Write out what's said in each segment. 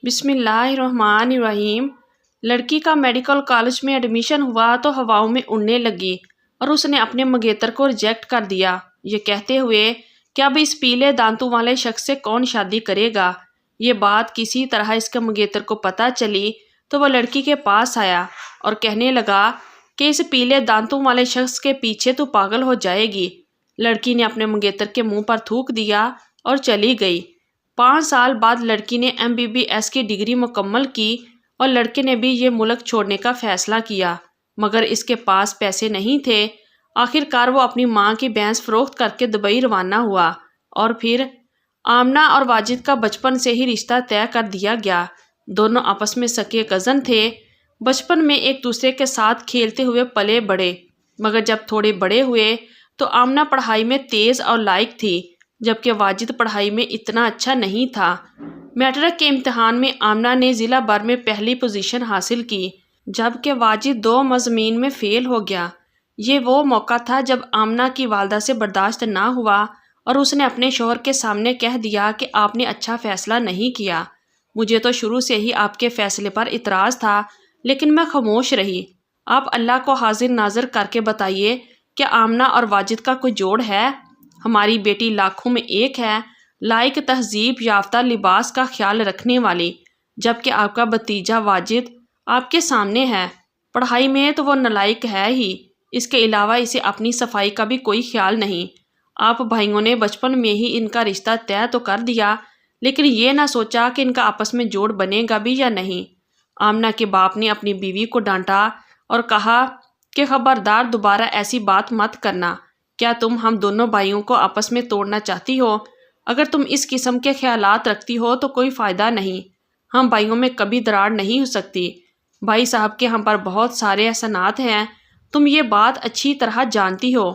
بسم اللہ الرحمن الرحیم۔ لڑکی کا میڈیکل کالج میں ایڈمیشن ہوا تو ہواؤں میں اڑنے لگی اور اس نے اپنے منگیتر کو ریجیکٹ کر دیا، یہ کہتے ہوئے کہ اب اس پیلے دانتوں والے شخص سے کون شادی کرے گا۔ یہ بات کسی طرح اس کے منگیتر کو پتہ چلی تو وہ لڑکی کے پاس آیا اور کہنے لگا کہ اس پیلے دانتوں والے شخص کے پیچھے تو پاگل ہو جائے گی۔ لڑکی نے اپنے منگیتر کے منہ پر تھوک دیا اور چلی گئی۔ 5 سال بعد لڑکی نے MBBS کی ڈگری مکمل کی اور لڑکے نے بھی یہ ملک چھوڑنے کا فیصلہ کیا، مگر اس کے پاس پیسے نہیں تھے۔ آخر کار وہ اپنی ماں کی بھینس فروخت کر کے دبئی روانہ ہوا اور پھر آمنہ اور واجد کا بچپن سے ہی رشتہ طے کر دیا گیا۔ دونوں آپس میں سگے کزن تھے، بچپن میں ایک دوسرے کے ساتھ کھیلتے ہوئے پلے بڑھے، مگر جب تھوڑے بڑے ہوئے تو آمنہ پڑھائی میں تیز اور لائق تھی، جبکہ واجد پڑھائی میں اتنا اچھا نہیں تھا۔ میٹرک کے امتحان میں آمنہ نے ضلع بھر میں پہلی پوزیشن حاصل کی، جبکہ واجد 2 مضامین میں فیل ہو گیا۔ یہ وہ موقع تھا جب آمنہ کی والدہ سے برداشت نہ ہوا اور اس نے اپنے شوہر کے سامنے کہہ دیا کہ آپ نے اچھا فیصلہ نہیں کیا۔ مجھے تو شروع سے ہی آپ کے فیصلے پر اعتراض تھا، لیکن میں خاموش رہی۔ آپ اللہ کو حاضر ناظر کر کے بتائیے کہ آمنہ اور واجد کا کوئی جوڑ ہے؟ ہماری بیٹی لاکھوں میں ایک ہے، لائق، تہذیب یافتہ، لباس کا خیال رکھنے والی، جبکہ آپ کا بھتیجا واجد آپ کے سامنے ہے۔ پڑھائی میں تو وہ نالائق ہے ہی، اس کے علاوہ اسے اپنی صفائی کا بھی کوئی خیال نہیں۔ آپ بھائیوں نے بچپن میں ہی ان کا رشتہ طے تو کر دیا، لیکن یہ نہ سوچا کہ ان کا آپس میں جوڑ بنے گا بھی یا نہیں۔ آمنہ کے باپ نے اپنی بیوی کو ڈانٹا اور کہا کہ خبردار دوبارہ ایسی بات مت کرنا۔ کیا تم ہم دونوں بھائیوں کو آپس میں توڑنا چاہتی ہو؟ اگر تم اس قسم کے خیالات رکھتی ہو تو کوئی فائدہ نہیں، ہم بھائیوں میں کبھی دراڑ نہیں ہو سکتی۔ بھائی صاحب کے ہم پر بہت سارے احسانات ہیں، تم یہ بات اچھی طرح جانتی ہو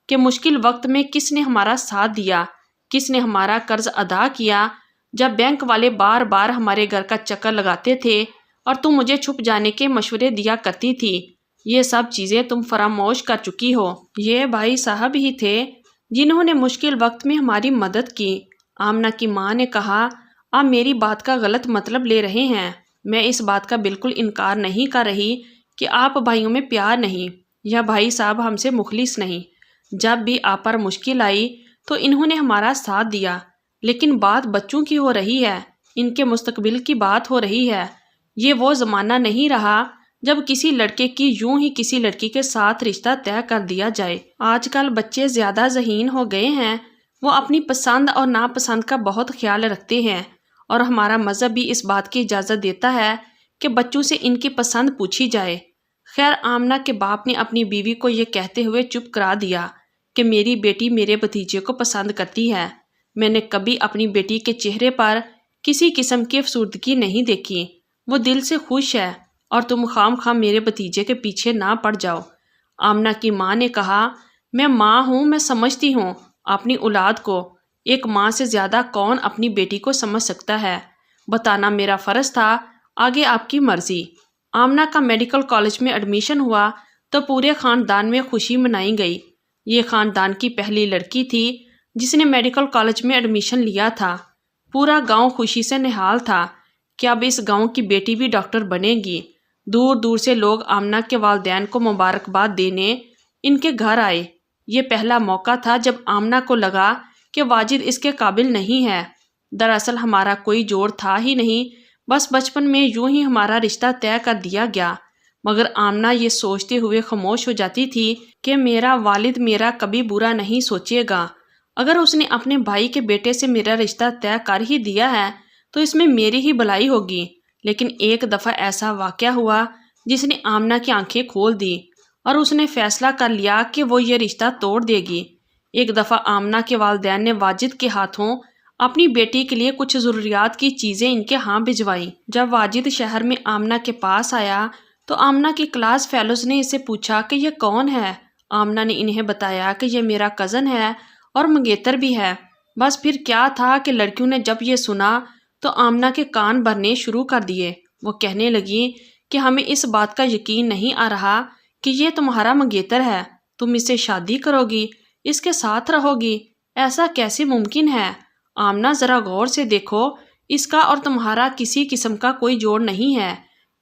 کہ مشکل وقت میں کس نے ہمارا ساتھ دیا، کس نے ہمارا قرض ادا کیا۔ جب بینک والے بار بار ہمارے گھر کا چکر لگاتے تھے اور تم مجھے چھپ جانے کے مشورے دیا کرتی تھی، یہ سب چیزیں تم فراموش کر چکی ہو۔ یہ بھائی صاحب ہی تھے جنہوں نے مشکل وقت میں ہماری مدد کی۔ آمنہ کی ماں نے کہا، آپ میری بات کا غلط مطلب لے رہے ہیں۔ میں اس بات کا بالکل انکار نہیں کر رہی کہ آپ بھائیوں میں پیار نہیں یا بھائی صاحب ہم سے مخلص نہیں۔ جب بھی آپ پر مشکل آئی تو انہوں نے ہمارا ساتھ دیا، لیکن بات بچوں کی ہو رہی ہے، ان کے مستقبل کی بات ہو رہی ہے۔ یہ وہ زمانہ نہیں رہا جب کسی لڑکے کی یوں ہی کسی لڑکی کے ساتھ رشتہ طے کر دیا جائے۔ آج کل بچے زیادہ ذہین ہو گئے ہیں، وہ اپنی پسند اور ناپسند کا بہت خیال رکھتے ہیں، اور ہمارا مذہب بھی اس بات کی اجازت دیتا ہے کہ بچوں سے ان کی پسند پوچھی جائے۔ خیر، آمنہ کے باپ نے اپنی بیوی کو یہ کہتے ہوئے چپ کرا دیا کہ میری بیٹی میرے بھتیجے کو پسند کرتی ہے۔ میں نے کبھی اپنی بیٹی کے چہرے پر کسی قسم کی افسردگی نہیں دیکھی، وہ دل سے خوش ہے، اور تم خام خواہ میرے بھتیجے کے پیچھے نہ پڑ جاؤ۔ آمنہ کی ماں نے کہا، میں ماں ہوں، میں سمجھتی ہوں اپنی اولاد کو۔ ایک ماں سے زیادہ کون اپنی بیٹی کو سمجھ سکتا ہے؟ بتانا میرا فرض تھا، آگے آپ کی مرضی۔ آمنہ کا میڈیکل کالج میں ایڈمیشن ہوا تو پورے خاندان میں خوشی منائی گئی۔ یہ خاندان کی پہلی لڑکی تھی جس نے میڈیکل کالج میں ایڈمیشن لیا تھا۔ پورا گاؤں خوشی سے نہال تھا کہ اب اس گاؤں کی بیٹی بھی ڈاکٹر بنے گی۔ دور دور سے لوگ آمنہ کے والدین کو مبارکباد دینے ان کے گھر آئے۔ یہ پہلا موقع تھا جب آمنہ کو لگا کہ واجد اس کے قابل نہیں ہے۔ دراصل ہمارا کوئی جوڑ تھا ہی نہیں، بس بچپن میں یوں ہی ہمارا رشتہ طے کر دیا گیا۔ مگر آمنہ یہ سوچتے ہوئے خاموش ہو جاتی تھی کہ میرا والد میرا کبھی برا نہیں سوچے گا۔ اگر اس نے اپنے بھائی کے بیٹے سے میرا رشتہ طے کر ہی دیا ہے تو اس میں میری ہی بھلائی ہوگی۔ لیکن ایک دفعہ ایسا واقعہ ہوا جس نے آمنہ کی آنکھیں کھول دی اور اس نے فیصلہ کر لیا کہ وہ یہ رشتہ توڑ دے گی۔ ایک دفعہ آمنہ کے والدین نے واجد کے ہاتھوں اپنی بیٹی کے لیے کچھ ضروریات کی چیزیں ان کے ہاں بھجوائیں۔ جب واجد شہر میں آمنہ کے پاس آیا تو آمنہ کی کلاس فیلوز نے اسے پوچھا کہ یہ کون ہے۔ آمنہ نے انہیں بتایا کہ یہ میرا کزن ہے اور منگیتر بھی ہے۔ بس پھر کیا تھا کہ لڑکیوں نے جب یہ سنا تو آمنہ کے کان بھرنے شروع کر دیے۔ وہ کہنے لگی کہ ہمیں اس بات کا یقین نہیں آ رہا کہ یہ تمہارا منگیتر ہے، تم اس سے شادی کرو گی، اس کے ساتھ رہو گی، ایسا کیسے ممکن ہے؟ آمنہ ذرا غور سے دیکھو، اس کا اور تمہارا کسی قسم کا کوئی جوڑ نہیں ہے۔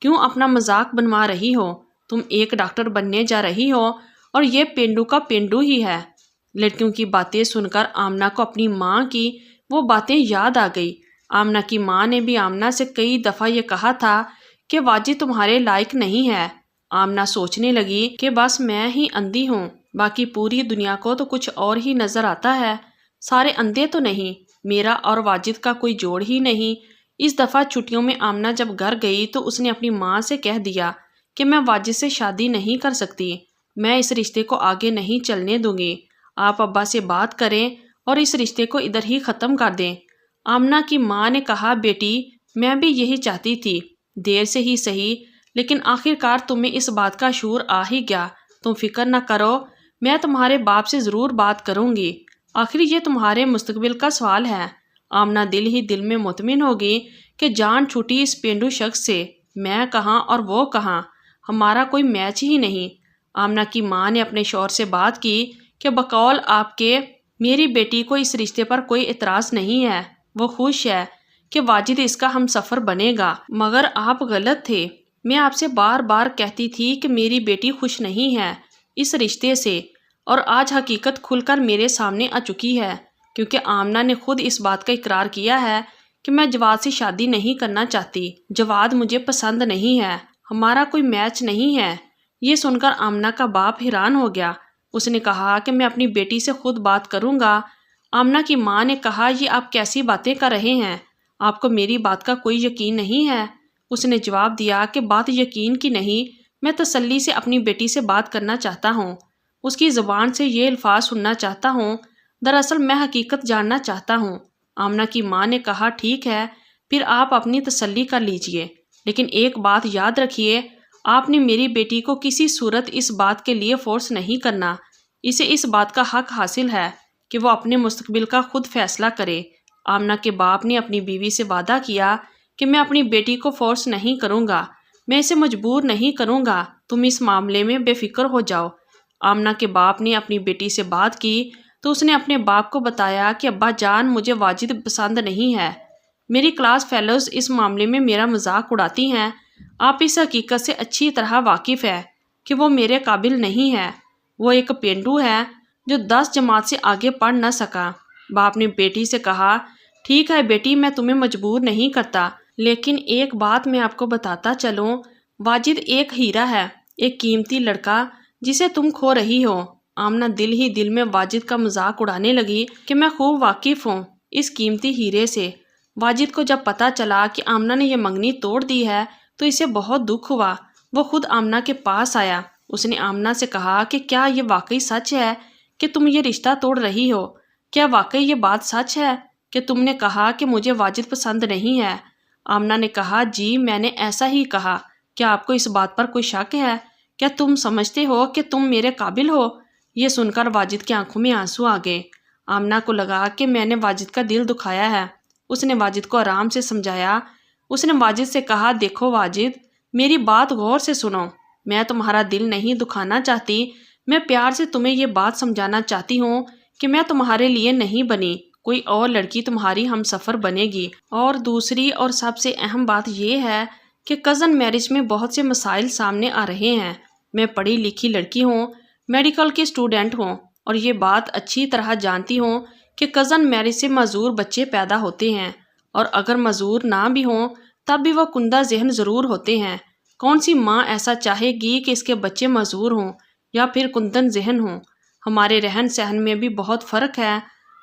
کیوں اپنا مذاق بنوا رہی ہو؟ تم ایک ڈاکٹر بننے جا رہی ہو اور یہ پینڈو کا پینڈو ہی ہے۔ لڑکیوں کی باتیں سن کر آمنہ کو اپنی ماں کی وہ باتیں یاد آ گئی۔ آمنہ کی ماں نے بھی آمنہ سے کئی دفعہ یہ کہا تھا کہ واجد تمہارے لائق نہیں ہے۔ آمنہ سوچنے لگی کہ بس میں ہی اندھی ہوں، باقی پوری دنیا کو تو کچھ اور ہی نظر آتا ہے، سارے اندھے تو نہیں، میرا اور واجد کا کوئی جوڑ ہی نہیں۔ اس دفعہ چھٹیوں میں آمنہ جب گھر گئی تو اس نے اپنی ماں سے کہہ دیا کہ میں واجد سے شادی نہیں کر سکتی، میں اس رشتے کو آگے نہیں چلنے دوں گی، آپ ابا سے بات کریں اور اس رشتے کو ادھر ہی ختم کر دیں۔ آمنہ کی ماں نے کہا بیٹی میں بھی یہی چاہتی تھی، دیر سے ہی صحیح لیکن آخر کار تمہیں اس بات کا شعور آ ہی گیا، تم فکر نہ کرو، میں تمہارے باپ سے ضرور بات کروں گی، آخر یہ تمہارے مستقبل کا سوال ہے۔ آمنہ دل ہی دل میں مطمئن ہوگی کہ جان چھوٹی اس پینڈو شخص سے، میں کہاں اور وہ کہاں، ہمارا کوئی میچ ہی نہیں۔ آمنہ کی ماں نے اپنے شوہر سے بات کی کہ بقول آپ کے میری بیٹی کو اس رشتے پر کوئی اعتراض نہیں ہے، وہ خوش ہے کہ واجد اس کا ہم سفر بنے گا، مگر آپ غلط تھے، میں آپ سے بار بار کہتی تھی کہ میری بیٹی خوش نہیں ہے اس رشتے سے، اور آج حقیقت کھل کر میرے سامنے آ چکی ہے، کیونکہ آمنہ نے خود اس بات کا اقرار کیا ہے کہ میں جواد سے شادی نہیں کرنا چاہتی، جواد مجھے پسند نہیں ہے، ہمارا کوئی میچ نہیں ہے۔ یہ سن کر آمنہ کا باپ حیران ہو گیا، اس نے کہا کہ میں اپنی بیٹی سے خود بات کروں گا۔ آمنہ کی ماں نے کہا یہ آپ کیسی باتیں کر رہے ہیں، آپ کو میری بات کا کوئی یقین نہیں ہے؟ اس نے جواب دیا کہ بات یقین کی نہیں، میں تسلی سے اپنی بیٹی سے بات کرنا چاہتا ہوں، اس کی زبان سے یہ الفاظ سننا چاہتا ہوں، دراصل میں حقیقت جاننا چاہتا ہوں۔ آمنہ کی ماں نے کہا ٹھیک ہے، پھر آپ اپنی تسلی کر لیجئے، لیکن ایک بات یاد رکھیے، آپ نے میری بیٹی کو کسی صورت اس بات کے لیے فورس نہیں کرنا، اسے اس بات کا حق حاصل ہے کہ وہ اپنے مستقبل کا خود فیصلہ کرے۔ آمنہ کے باپ نے اپنی بیوی سے وعدہ کیا کہ میں اپنی بیٹی کو فورس نہیں کروں گا، میں اسے مجبور نہیں کروں گا، تم اس معاملے میں بے فکر ہو جاؤ۔ آمنہ کے باپ نے اپنی بیٹی سے بات کی تو اس نے اپنے باپ کو بتایا کہ ابا جان مجھے واجد پسند نہیں ہے، میری کلاس فیلوز اس معاملے میں میرا مذاق اڑاتی ہیں، آپ اس حقیقت سے اچھی طرح واقف ہے کہ وہ میرے قابل نہیں ہے، وہ ایک پینڈو ہے جو 10 جماعت سے آگے پڑھ نہ سکا۔ باپ نے بیٹی سے کہا ٹھیک ہے بیٹی میں تمہیں مجبور نہیں کرتا، لیکن ایک بات میں آپ کو بتاتا چلوں، واجد ایک ہیرا ہے، ایک قیمتی لڑکا جسے تم کھو رہی ہو۔ آمنہ دل ہی دل میں واجد کا مذاق اڑانے لگی کہ میں خوب واقف ہوں اس قیمتی ہیرے سے۔ واجد کو جب پتا چلا کہ آمنہ نے یہ منگنی توڑ دی ہے تو اسے بہت دکھ ہوا، وہ خود آمنہ کے پاس آیا، اس نے آمنہ سے کہا کہ کیا یہ واقعی سچ ہے کہ تم یہ رشتہ توڑ رہی ہو؟ کیا واقعی یہ بات سچ ہے کہ تم نے کہا کہ مجھے واجد پسند نہیں ہے؟ آمنہ نے کہا جی میں نے ایسا ہی کہا، کیا آپ کو اس بات پر کوئی شک ہے؟ کیا تم سمجھتے ہو کہ تم میرے قابل ہو؟ یہ سن کر واجد کی آنکھوں میں آنسو آ گئے۔ آمنہ کو لگا کہ میں نے واجد کا دل دکھایا ہے، اس نے واجد کو آرام سے سمجھایا، اس نے واجد سے کہا دیکھو واجد میری بات غور سے سنو، میں تمہارا دل نہیں دکھانا چاہتی، میں پیار سے تمہیں یہ بات سمجھانا چاہتی ہوں کہ میں تمہارے لیے نہیں بنی، کوئی اور لڑکی تمہاری ہم سفر بنے گی، اور دوسری اور سب سے اہم بات یہ ہے کہ کزن میرج میں بہت سے مسائل سامنے آ رہے ہیں، میں پڑھی لکھی لڑکی ہوں، میڈیکل کی اسٹوڈنٹ ہوں، اور یہ بات اچھی طرح جانتی ہوں کہ کزن میرج سے معذور بچے پیدا ہوتے ہیں، اور اگر معذور نہ بھی ہوں تب بھی وہ کندہ ذہن ضرور ہوتے ہیں۔ کون سی ماں ایسا چاہے گی کہ اس کے بچے معذور ہوں یا پھر کندن ذہن ہوں؟ ہمارے رہن سہن میں بھی بہت فرق ہے۔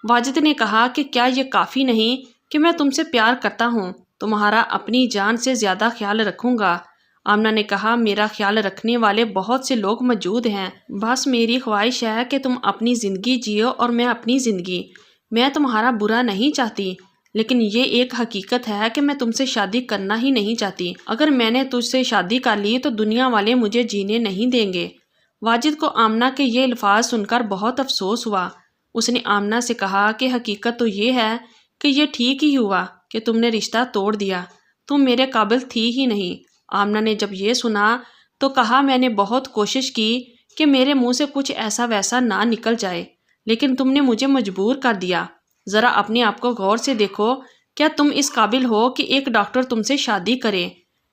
واجد نے کہا کہ کیا یہ کافی نہیں کہ میں تم سے پیار کرتا ہوں، تمہارا اپنی جان سے زیادہ خیال رکھوں گا؟ آمنہ نے کہا میرا خیال رکھنے والے بہت سے لوگ موجود ہیں، بس میری خواہش ہے کہ تم اپنی زندگی جیو اور میں اپنی زندگی، میں تمہارا برا نہیں چاہتی، لیکن یہ ایک حقیقت ہے کہ میں تم سے شادی کرنا ہی نہیں چاہتی، اگر میں نے تجھ سے شادی کر لی تو دنیا والے مجھے جینے نہیں دیں گے۔ واجد کو آمنہ کے یہ الفاظ سن کر بہت افسوس ہوا، اس نے آمنہ سے کہا کہ حقیقت تو یہ ہے کہ یہ ٹھیک ہی ہوا کہ تم نے رشتہ توڑ دیا، تم میرے قابل تھی ہی نہیں۔ آمنہ نے جب یہ سنا تو کہا میں نے بہت کوشش کی کہ میرے منہ سے کچھ ایسا ویسا نہ نکل جائے، لیکن تم نے مجھے مجبور کر دیا، ذرا اپنے آپ کو غور سے دیکھو کیا تم اس قابل ہو کہ ایک ڈاکٹر تم سے شادی کرے؟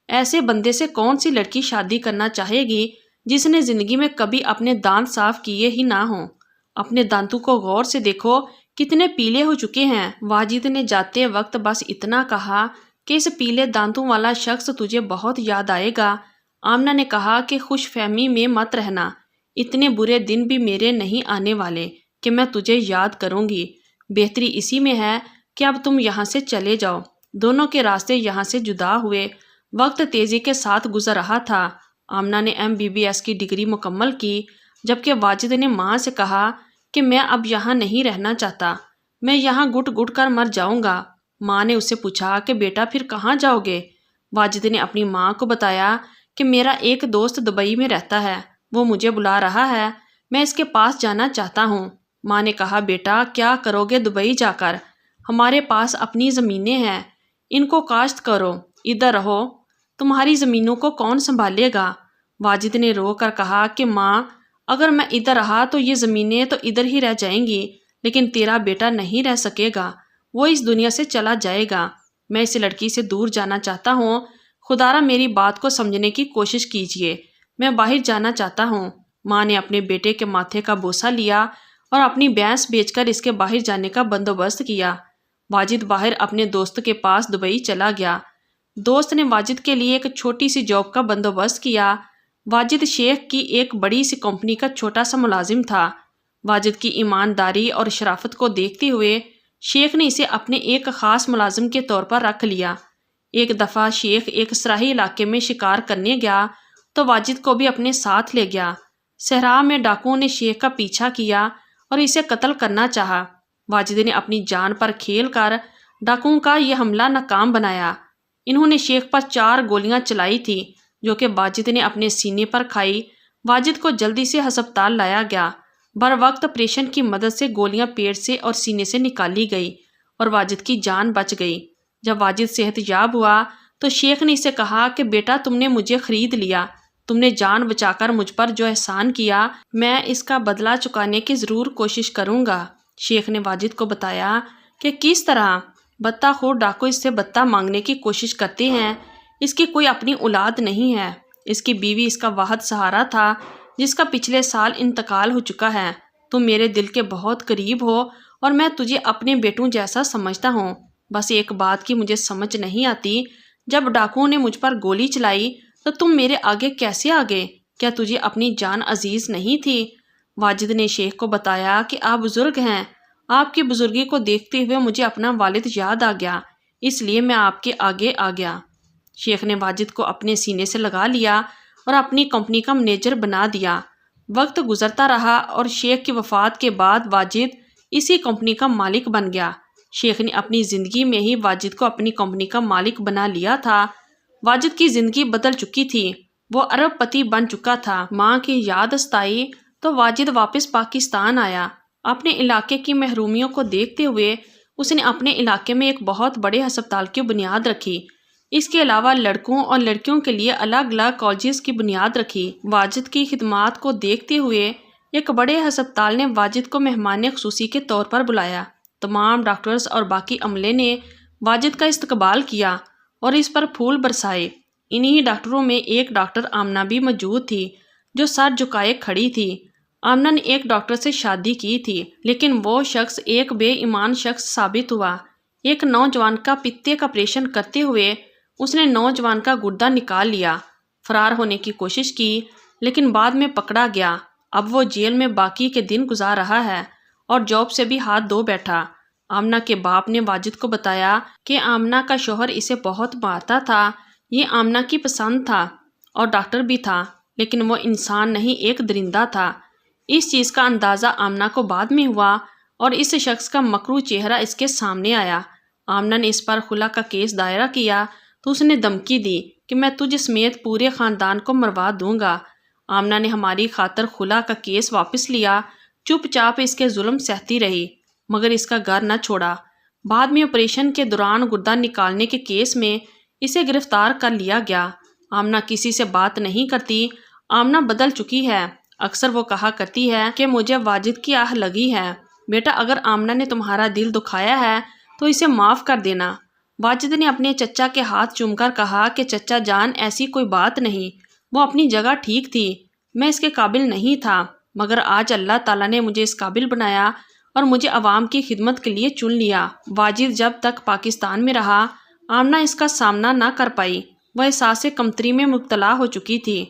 ایسے بندے سے کون سی لڑکی شادی کرنا چاہے گی جس نے زندگی میں کبھی اپنے دانت صاف کیے ہی نہ ہوں؟ اپنے دانتوں کو غور سے دیکھو، کتنے پیلے ہو چکے ہیں۔ واجد نے جاتے وقت بس اتنا کہا کہ اس پیلے دانتوں والا شخص تجھے بہت یاد آئے گا۔ آمنہ نے کہا کہ خوش فہمی میں مت رہنا، اتنے برے دن بھی میرے نہیں آنے والے کہ میں تجھے یاد کروں گی۔ بہتری اسی میں ہے کہ اب تم یہاں سے چلے جاؤ۔ دونوں کے راستے یہاں سے جدا ہوئے۔ وقت تیزی کے ساتھ گزر رہا تھا۔ آمنہ نے MBBS کی ڈگری مکمل کی، جبکہ واجد نے ماں سے کہا کہ میں اب یہاں نہیں رہنا چاہتا، میں یہاں گھٹ گھٹ کر مر جاؤں گا۔ ماں نے اس سے پوچھا کہ بیٹا پھر کہاں جاؤ گے؟ واجد نے اپنی ماں کو بتایا کہ میرا ایک دوست دبئی میں رہتا ہے، وہ مجھے بلا رہا ہے، میں اس کے پاس جانا چاہتا ہوں۔ ماں نے کہا بیٹا کیا کرو گے دبئی جا کر؟ ہمارے پاس اپنی زمینیں ہیں، ان کو کاشت کرو، ادھر رہو، تمہاری زمینوں کو کون سنبھالے گا؟ واجد نے رو کر کہا کہ ماں اگر میں ادھر رہا تو یہ زمینیں تو ادھر ہی رہ جائیں گی، لیکن تیرا بیٹا نہیں رہ سکے گا، وہ اس دنیا سے چلا جائے گا۔ میں اس لڑکی سے دور جانا چاہتا ہوں، خدارا میری بات کو سمجھنے کی کوشش کیجیے، میں باہر جانا چاہتا ہوں۔ ماں نے اپنے بیٹے کے ماتھے کا بوسہ لیا اور اپنی بھینس بیچ کر اس کے باہر جانے کا بندوبست کیا۔ واجد باہر اپنے دوست کے پاس دبئی چلا گیا۔ دوست نے واجد کے لیے ایک چھوٹی سی جاب کا بندوبست کیا۔ واجد شیخ کی ایک بڑی سی کمپنی کا چھوٹا سا ملازم تھا۔ واجد کی ایمانداری اور شرافت کو دیکھتے ہوئے شیخ نے اسے اپنے ایک خاص ملازم کے طور پر رکھ لیا۔ ایک دفعہ شیخ ایک صحرائی علاقے میں شکار کرنے گیا تو واجد کو بھی اپنے ساتھ لے گیا۔ صحرا میں ڈاکوؤں نے شیخ کا پیچھا کیا اور اسے قتل کرنا چاہا۔ واجد نے اپنی جان پر کھیل کر ڈاکوؤں کا یہ حملہ ناکام بنایا۔ انہوں نے شیخ پر 4 گولیاں چلائی تھی جو کہ واجد نے اپنے سینے پر کھائی۔ واجد کو جلدی سے ہسپتال لایا گیا۔ بروقت آپریشن کی مدد سے گولیاں پیٹ سے اور سینے سے نکالی گئی اور واجد کی جان بچ گئی۔ جب واجد صحت یاب ہوا تو شیخ نے اسے کہا کہ بیٹا تم نے مجھے خرید لیا، تم نے جان بچا کر مجھ پر جو احسان کیا میں اس کا بدلہ چکانے کی ضرور کوشش کروں گا۔ شیخ نے واجد کو بتایا کہ کس طرح بتہ خور ڈاکو اس سے بتہ مانگنے کی کوشش کرتے ہیں۔ اس کی کوئی اپنی اولاد نہیں ہے، اس کی بیوی اس کا واحد سہارا تھا جس کا پچھلے سال انتقال ہو چکا ہے۔ تم میرے دل کے بہت قریب ہو اور میں تجھے اپنے بیٹوں جیسا سمجھتا ہوں۔ بس ایک بات کی مجھے سمجھ نہیں آتی، جب ڈاکوؤں نے مجھ پر گولی چلائی تو تم میرے آگے کیسے آ گئے؟ کیا تجھے اپنی جان عزیز نہیں تھی؟ واجد نے شیخ کو بتایا کہ آپ بزرگ ہیں، آپ کی بزرگی کو دیکھتے ہوئے مجھے اپنا والد یاد آ گیا، اس لیے میں آپ کے آگے آ گیا۔ شیخ نے واجد کو اپنے سینے سے لگا لیا اور اپنی کمپنی کا منیجر بنا دیا۔ وقت گزرتا رہا اور شیخ کی وفات کے بعد واجد اسی کمپنی کا مالک بن گیا۔ شیخ نے اپنی زندگی میں ہی واجد کو اپنی کمپنی کا مالک بنا لیا تھا۔ واجد کی زندگی بدل چکی تھی، وہ ارب پتی بن چکا تھا۔ ماں کی یاد ستائی تو واجد واپس پاکستان آیا۔ اپنے علاقے کی محرومیوں کو دیکھتے ہوئے اس نے اپنے علاقے میں ایک بہت بڑے ہسپتال کی بنیاد رکھی۔ اس کے علاوہ لڑکوں اور لڑکیوں کے لیے الگ الگ کالجز کی بنیاد رکھی۔ واجد کی خدمات کو دیکھتے ہوئے ایک بڑے ہسپتال نے واجد کو مہمان خصوصی کے طور پر بلایا۔ تمام ڈاکٹرز اور باقی عملے نے واجد کا استقبال کیا اور اس پر پھول برسائے۔ انہی ڈاکٹروں میں ایک ڈاکٹر آمنہ بھی موجود تھی جو سر جھکائے کھڑی تھی۔ آمنہ نے ایک ڈاکٹر سے شادی کی تھی، لیکن وہ شخص ایک بے ایمان شخص ثابت ہوا۔ ایک نوجوان کا پتے کا آپریشن کرتے ہوئے اس نے نوجوان کا گردہ نکال لیا۔ فرار ہونے کی کوشش کی لیکن بعد میں پکڑا گیا۔ اب وہ جیل میں باقی کے دن گزار رہا ہے اور جاب سے بھی ہاتھ دھو بیٹھا۔ آمنہ کے باپ نے واجد کو بتایا کہ آمنہ کا شوہر اسے بہت مارتا تھا۔ یہ آمنہ کی پسند تھا اور ڈاکٹر بھی تھا، لیکن وہ انسان نہیں ایک درندہ تھا۔ اس چیز کا اندازہ آمنہ کو بعد میں ہوا اور اس شخص کا مکروہ چہرہ اس کے سامنے آیا۔ آمنہ نے اس پر خلا کا کیس دائرہ کیا تو اس نے دھمکی دی کہ میں تجھ سمیت پورے خاندان کو مروا دوں گا۔ آمنہ نے ہماری خاطر خلا کا کیس واپس لیا، چپ چاپ اس کے ظلم سہتی رہی، مگر اس کا گھر نہ چھوڑا۔ بعد میں آپریشن کے دوران گردہ نکالنے کے کیس میں اسے گرفتار کر لیا گیا۔ آمنہ کسی سے بات نہیں کرتی۔ آمنہ بدل چکی ہے۔ اکثر وہ کہا کرتی ہے کہ مجھے واجد کی آہ لگی ہے۔ بیٹا اگر آمنہ نے تمہارا دل دکھایا ہے تو اسے معاف کر دینا۔ واجد نے اپنے چچا کے ہاتھ چوم کر کہا کہ چچا جان ایسی کوئی بات نہیں، وہ اپنی جگہ ٹھیک تھی، میں اس کے قابل نہیں تھا، مگر آج اللہ تعالیٰ نے مجھے اس قابل بنایا اور مجھے عوام کی خدمت کے لیے چن لیا۔ واجد جب تک پاکستان میں رہا آمنہ اس کا سامنا نہ کر پائی، وہ احساس کمتری میں مبتلا ہو چکی تھی۔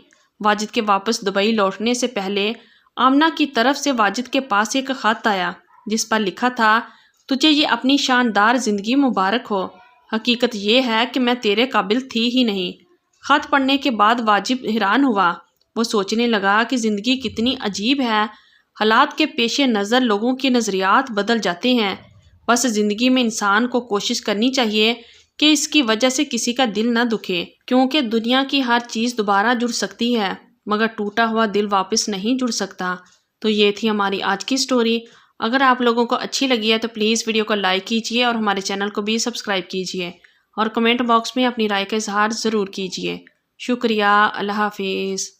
واجد کے واپس دبئی لوٹنے سے پہلے آمنہ کی طرف سے واجد کے پاس ایک خط آیا جس پر لکھا تھا، تجھے یہ اپنی شاندار زندگی مبارک ہو، حقیقت یہ ہے کہ میں تیرے قابل تھی ہی نہیں۔ خط پڑھنے کے بعد واجد حیران ہوا، وہ سوچنے لگا کہ زندگی کتنی عجیب ہے، حالات کے پیش نظر لوگوں کے نظریات بدل جاتے ہیں، بس زندگی میں انسان کو کوشش کرنی چاہیے کہ اس کی وجہ سے کسی کا دل نہ دکھے، کیونکہ دنیا کی ہر چیز دوبارہ جڑ سکتی ہے مگر ٹوٹا ہوا دل واپس نہیں جڑ سکتا۔ تو یہ تھی ہماری آج کی سٹوری۔ اگر آپ لوگوں کو اچھی لگی ہے تو پلیز ویڈیو کو لائک کیجئے اور ہمارے چینل کو بھی سبسکرائب کیجئے اور کمنٹ باکس میں اپنی رائے کا اظہار ضرور کیجئے۔ شکریہ، اللہ حافظ۔